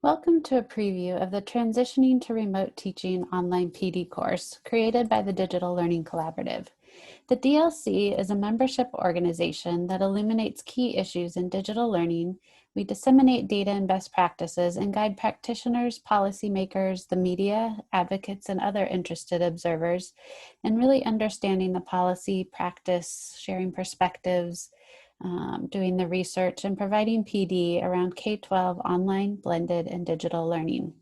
Welcome to a preview of the Transitioning to Remote Teaching online PD course created by the Digital Learning Collaborative. The DLC is a membership organization that illuminates key issues in digital learning. We disseminate data and best practices and guide practitioners, policymakers, the media, advocates, and other interested observers in really understanding the policy, practice, sharing perspectives, doing the research, and providing PD around K-12 online, blended, and digital learning.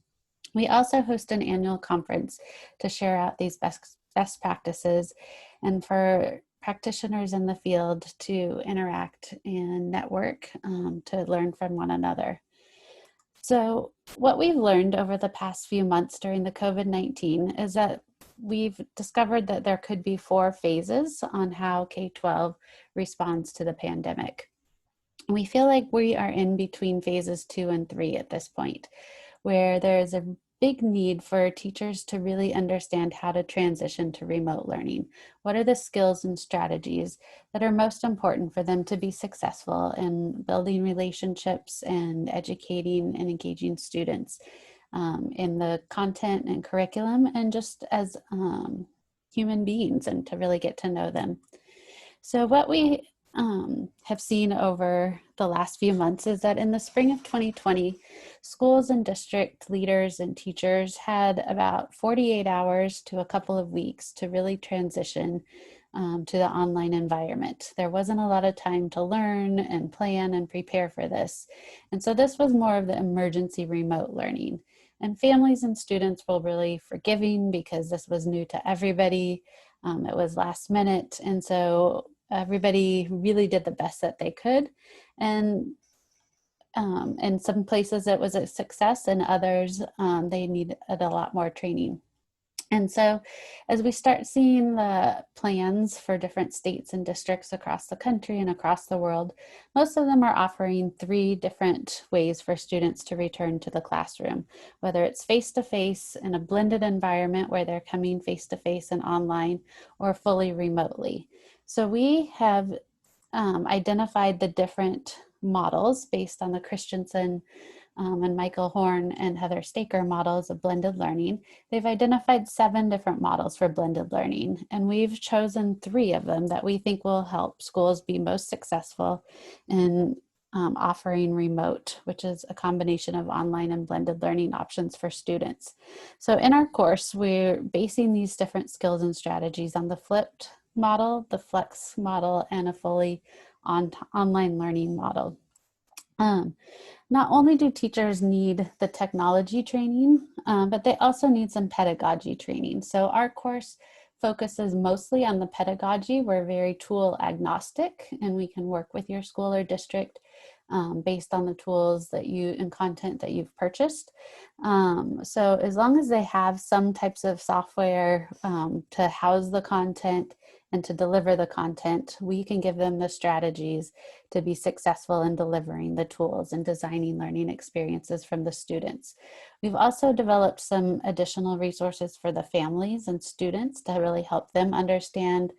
We also host an annual conference to share out these best practices and for practitioners in the field to interact and network to learn from one another. So what we've learned over the past few months during the COVID-19 is that we've discovered that there could be 4 phases on how K-12 responds to the pandemic. We feel like we are in between phases 2 and 3 at this point, where there is a big need for teachers to really understand how to transition to remote learning. What are the skills and strategies that are most important for them to be successful in building relationships and educating and engaging students in the content and curriculum, and just as human beings, and to really get to know them. So what we have seen over the last few months is that in the spring of 2020, schools and district leaders and teachers had about 48 hours to a couple of weeks to really transition to the online environment. There wasn't a lot of time to learn and plan and prepare for this. And so this was more of the emergency remote learning. And families and students were really forgiving because this was new to everybody. It was last minute. And so everybody really did the best that they could. And in some places it was a success, and others they needed a lot more training. And so as we start seeing the plans for different states and districts across the country and across the world, most of them are offering 3 different ways for students to return to the classroom, whether it's face-to-face in a blended environment where they're coming face-to-face and online, or fully remotely. So we have identified the different models based on the Christensen and Michael Horn and Heather Staker models of blended learning. They've identified 7 different models for blended learning, and we've chosen 3 of them that we think will help schools be most successful in offering remote, which is a combination of online and blended learning options for students. So in our course, we're basing these different skills and strategies on the flipped model, the flex model, and a fully online learning model. Not only do teachers need the technology training, but they also need some pedagogy training. So our course focuses mostly on the pedagogy. We're very tool agnostic, and we can work with your school or district based on the tools that you and content that you've purchased. So as long as they have some types of software to house the content and to deliver the content, we can give them the strategies to be successful in delivering the tools and designing learning experiences from the students. We've also developed some additional resources for the families and students to really help them understand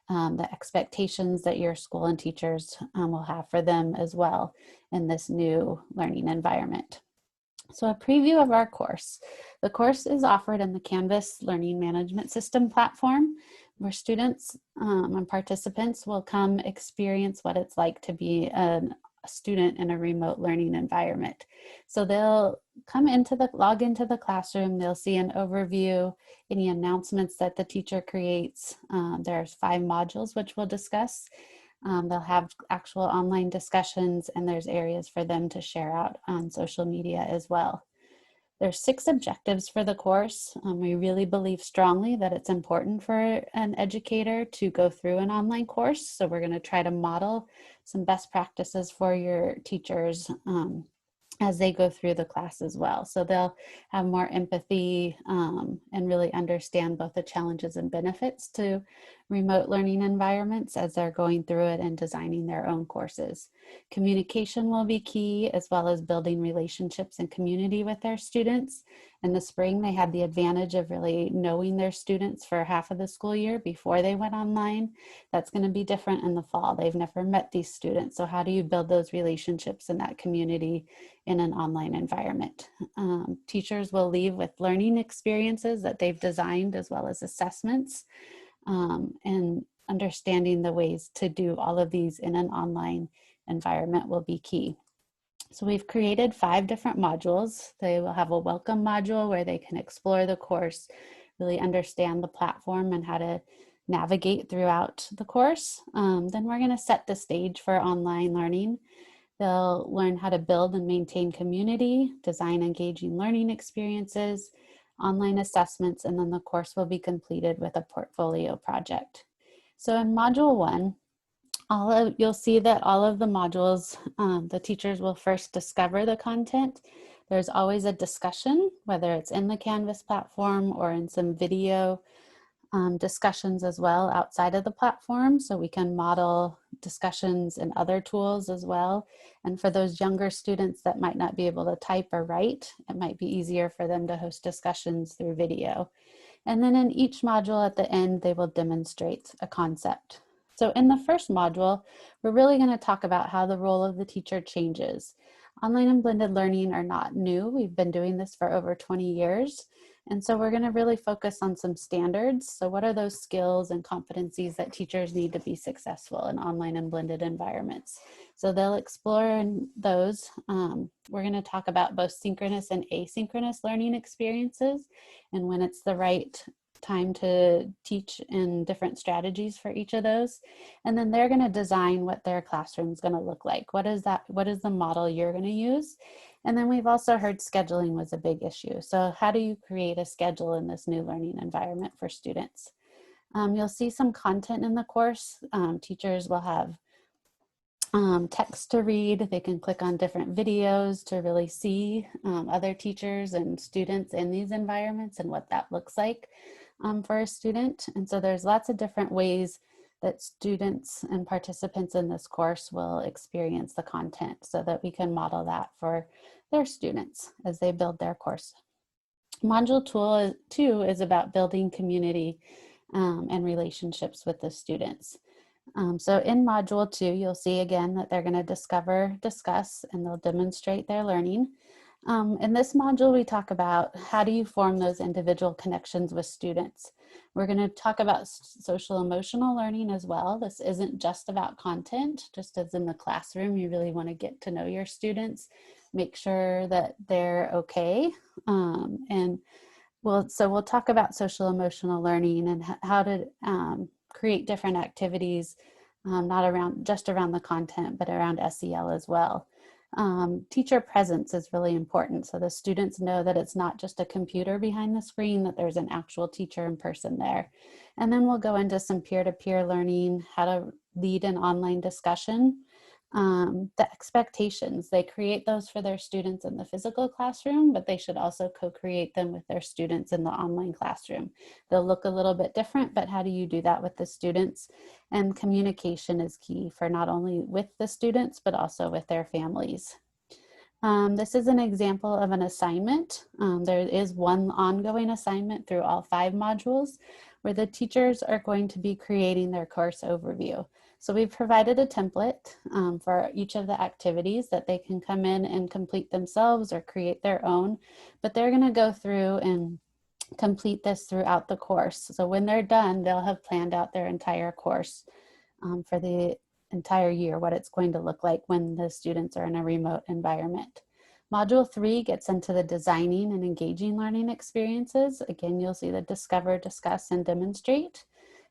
the expectations that your school and teachers will have for them as well in this new learning environment. So a preview of our course. The course is offered in the Canvas Learning Management System platform, where students and participants will come experience what it's like to be a student in a remote learning environment. So they'll log into the classroom, they'll see an overview, any announcements that the teacher creates. There's 5 modules which we'll discuss. They'll have actual online discussions, and there's areas for them to share out on social media as well. There's 6 objectives for the course. We really believe strongly that it's important for an educator to go through an online course. So we're going to try to model some best practices for your teachers as they go through the class as well. So they'll have more empathy and really understand both the challenges and benefits to remote learning environments as they're going through it and designing their own courses. Communication will be key, as well as building relationships and community with their students. In the spring, they had the advantage of really knowing their students for half of the school year before they went online. That's going to be different in the fall. They've never met these students. So how do you build those relationships in that community in an online environment? Teachers will leave with learning experiences that they've designed, as well as assessments, and understanding the ways to do all of these in an online environment will be key. So we've created 5 different modules. They will have a welcome module where they can explore the course, really understand the platform and how to navigate throughout the course. Then we're going to set the stage for online learning. They'll learn how to build and maintain community, design engaging learning experiences, online assessments, and then the course will be completed with a portfolio project. So in module 1, you'll see that all of the modules, the teachers will first discover the content. There's always a discussion, whether it's in the Canvas platform or in some video discussions as well outside of the platform, so we can model discussions in other tools as well. And for those younger students that might not be able to type or write, it might be easier for them to host discussions through video. And then in each module at the end, they will demonstrate a concept. So in the first module, we're really going to talk about how the role of the teacher changes. Online and blended learning are not new. We've been doing this for over 20 years. And so we're going to really focus on some standards. So what are those skills and competencies that teachers need to be successful in online and blended environments? So they'll explore those. We're going to talk about both synchronous and asynchronous learning experiences and when it's the right time to teach in different strategies for each of those. And then they're going to design what their classroom is going to look like. What is the model you're going to use? And then we've also heard scheduling was a big issue. So how do you create a schedule in this new learning environment for students? You'll see some content in the course. Teachers will have text to read. They can click on different videos to really see other teachers and students in these environments and what that looks like for a student. And so there's lots of different ways that students and participants in this course will experience the content so that we can model that for their students as they build their course. Module 2 is about building community and relationships with the students. So in module 2, you'll see again that they're going to discover, discuss, and they'll demonstrate their learning. In this module, we talk about how do you form those individual connections with students. We're going to talk about social emotional learning as well. This isn't just about content, just as in the classroom, you really want to get to know your students, make sure that they're okay. So we'll talk about social emotional learning and how to create different activities, not just around the content, but around SEL as well. Teacher presence is really important. So the students know that it's not just a computer behind the screen, that there's an actual teacher in person there. And then we'll go into some peer-to-peer learning, how to lead an online discussion. The expectations, they create those for their students in the physical classroom, but they should also co-create them with their students in the online classroom. They'll look a little bit different, but how do you do that with the students? And communication is key for not only with the students, but also with their families. This is an example of an assignment. There is one ongoing assignment through all 5 modules where the teachers are going to be creating their course overview. So we've provided a template for each of the activities that they can come in and complete themselves or create their own, but they're going to go through and complete this throughout the course. So when they're done, they'll have planned out their entire course for the entire year, what it's going to look like when the students are in a remote environment. Module 3 gets into the designing and engaging learning experiences. Again, you'll see the discover, discuss, and demonstrate.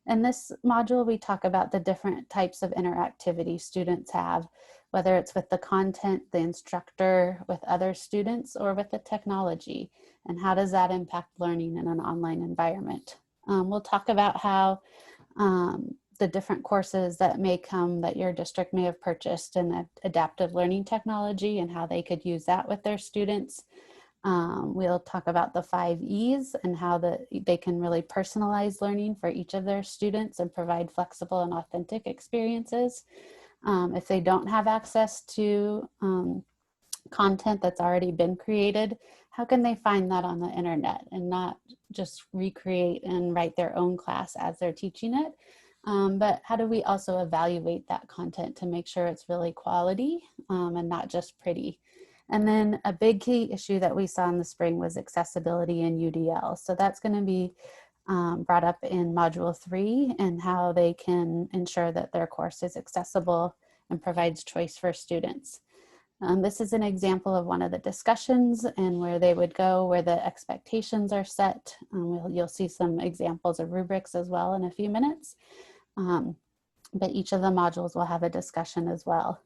In this module, we talk about the different types of interactivity students have, whether it's with the content, the instructor, with other students, or with the technology, and how does that impact learning in an online environment. We'll talk about how the different courses that may come that your district may have purchased in adaptive learning technology and how they could use that with their students. We'll talk about the 5 E's and how they can really personalize learning for each of their students and provide flexible and authentic experiences. If they don't have access to content that's already been created, how can they find that on the internet and not just recreate and write their own class as they're teaching it? But how do we also evaluate that content to make sure it's really quality and not just pretty? And then a big key issue that we saw in the spring was accessibility in UDL. So that's going to be brought up in Module 3 and how they can ensure that their course is accessible and provides choice for students. This is an example of one of the discussions and where they would go, where the expectations are set. You'll see some examples of rubrics as well in a few minutes. But each of the modules will have a discussion as well.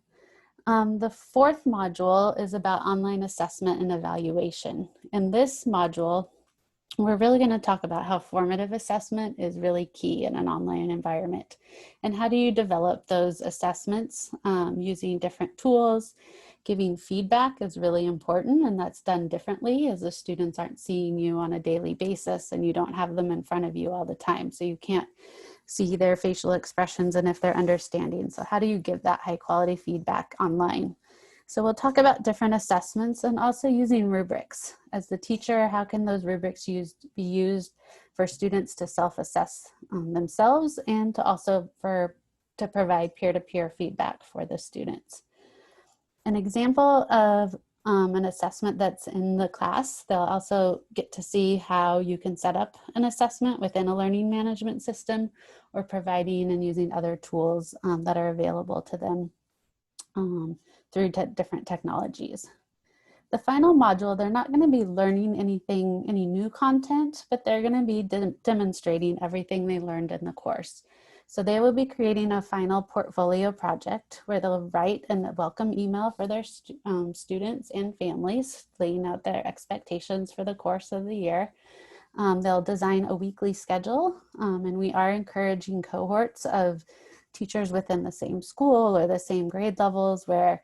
The 4th module is about online assessment and evaluation. In this module, we're really going to talk about how formative assessment is really key in an online environment. And how do you develop those assessments using different tools? Giving feedback is really important, and that's done differently as the students aren't seeing you on a daily basis and you don't have them in front of you all the time. So you can't see their facial expressions and if they're understanding. So how do you give that high quality feedback online? So we'll talk about different assessments and also using rubrics. As the teacher, how can those rubrics be used for students to self-assess themselves and to also to provide peer-to-peer feedback for the students. An example of an assessment that's in the class, they'll also get to see how you can set up an assessment within a learning management system or providing and using other tools that are available to them through different technologies. The final module, they're not going to be learning any new content, but they're going to be demonstrating everything they learned in the course. So they will be creating a final portfolio project where they'll write a welcome email for their students and families, laying out their expectations for the course of the year. They'll design a weekly schedule, and we are encouraging cohorts of teachers within the same school or the same grade levels where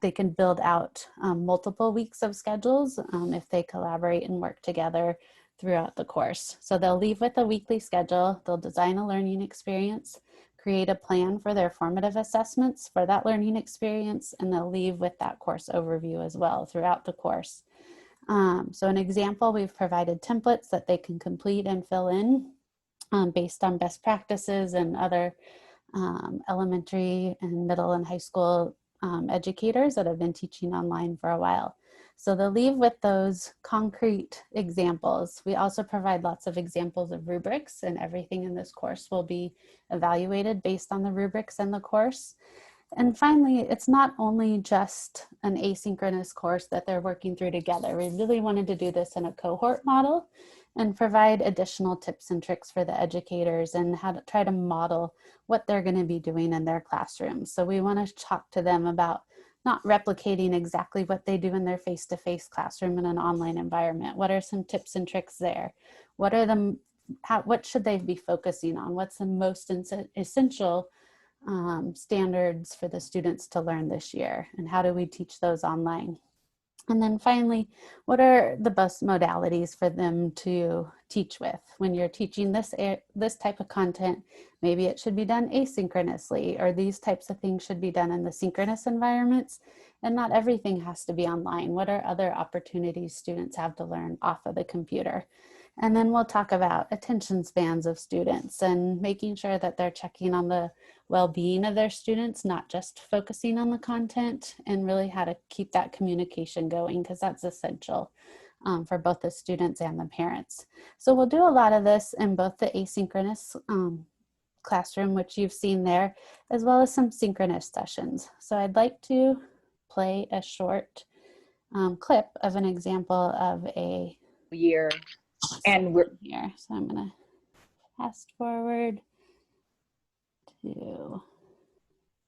they can build out multiple weeks of schedules if they collaborate and work together throughout the course. So they'll leave with a weekly schedule, they'll design a learning experience, create a plan for their formative assessments for that learning experience, and they'll leave with that course overview as well throughout the course. So an example, we've provided templates that they can complete and fill in based on best practices and other elementary and middle and high school educators that have been teaching online for a while. So they'll leave with those concrete examples. We also provide lots of examples of rubrics, and everything in this course will be evaluated based on the rubrics in the course. And finally, it's not only just an asynchronous course that they're working through together. We really wanted to do this in a cohort model and provide additional tips and tricks for the educators and how to try to model what they're going to be doing in their classrooms. So we want to talk to them about not replicating exactly what they do in their face-to-face classroom in an online environment. What are some tips and tricks there? What should they be focusing on? What's the most essential standards for the students to learn this year? And how do we teach those online? And then finally, what are the best modalities for them to teach with? When you're teaching this type of content, maybe it should be done asynchronously, or these types of things should be done in the synchronous environments, and not everything has to be online. What are other opportunities students have to learn off of the computer? And then we'll talk about attention spans of students and making sure that they're checking on the well-being of their students, not just focusing on the content, and really how to keep that communication going, because that's essential for both the students and the parents. So we'll do a lot of this in both the asynchronous classroom, which you've seen there, as well as some synchronous sessions. So I'd like to play a short clip of an example of a year. And we're here. So I'm going to fast forward to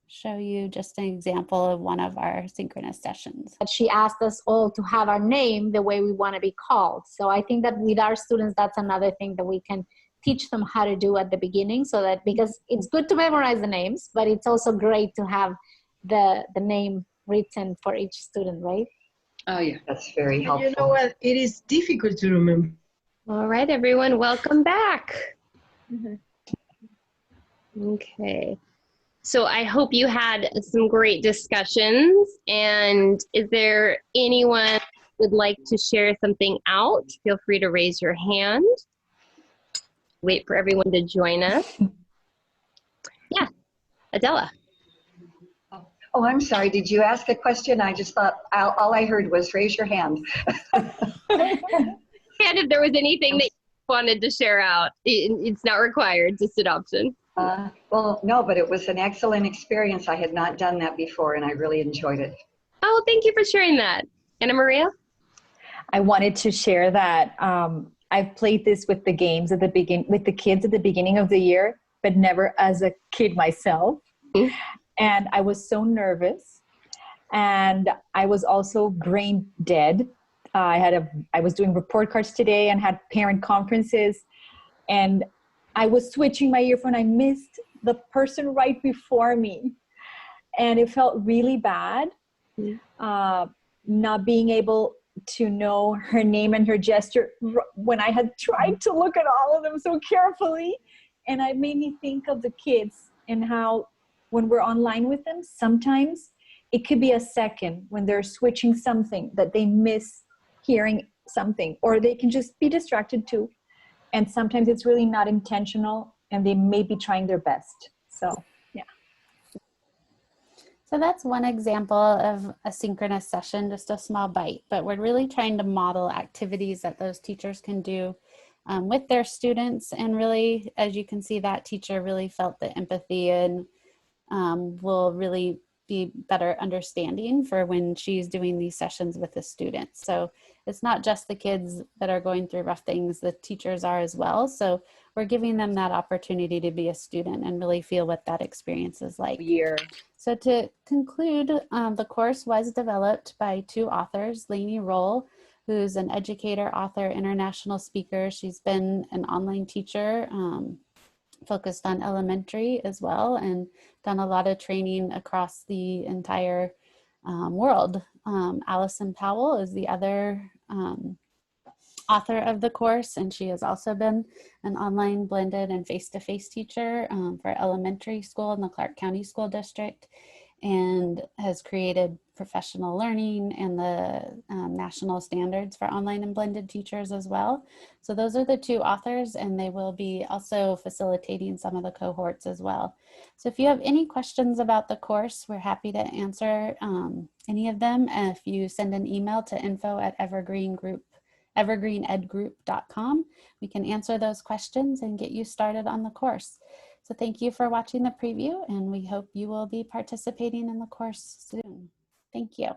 show you just an example of one of our synchronous sessions. She asked us all to have our name the way we want to be called. So I think that with our students, that's another thing that we can teach them how to do at the beginning, so that, because it's good to memorize the names, but it's also great to have the name written for each student, right? Oh, yeah. That's very And helpful. you know what? It is difficult to remember. All right, everyone, welcome back. Mhm. Okay. So I hope you had some great discussions. And is there anyone who would like to share something out? Feel free to raise your hand. Wait for everyone to join us. Yeah, Adela. Oh, I'm sorry. Did you ask a question? I just thought all I heard was raise your hand. And if there was anything that you wanted to share out, it's not required, just an option. Well, no, but it was an excellent experience. I had not done that before, and I really enjoyed it. Oh, thank you for sharing that. Anna Maria? I wanted to share that I've played this with the games at the with the kids at the beginning of the year, but never as a kid myself. Mm. And I was so nervous, and I was also brain dead. I was doing report cards today and had parent conferences, and I was switching my earphone. I missed the person right before me, and it felt really bad. Not being able to know her name and her gesture when I had tried to look at all of them so carefully. And it made me think of the kids and how when we're online with them, sometimes it could be a second when they're switching something that they miss hearing something, or they can just be distracted too. And sometimes it's really not intentional and they may be trying their best. So So that's one example of a synchronous session, just a small bite, but we're really trying to model activities that those teachers can do with their students. And really, as you can see, that teacher really felt the empathy and will really be better understanding for when she's doing these sessions with the students. So it's not just the kids that are going through rough things, the teachers are as well. So we're giving them that opportunity to be a student and really feel what that experience is like. So to conclude, the course was developed by two authors, Lainey Roll, who's an educator, author, international speaker. She's been an online teacher, focused on elementary as well, and done a lot of training across the entire world. Allison Powell is the other author of the course, and she has also been an online blended and face-to-face teacher for elementary school in the Clark County School District, and has created professional learning and the national standards for online and blended teachers as well. So those are the two authors, and they will be also facilitating some of the cohorts as well. So if you have any questions about the course, we're happy to answer any of them. If you send an email to info@evergreenedgroup.com, we can answer those questions and get you started on the course. So thank you for watching the preview, and we hope you will be participating in the course soon. Thank you.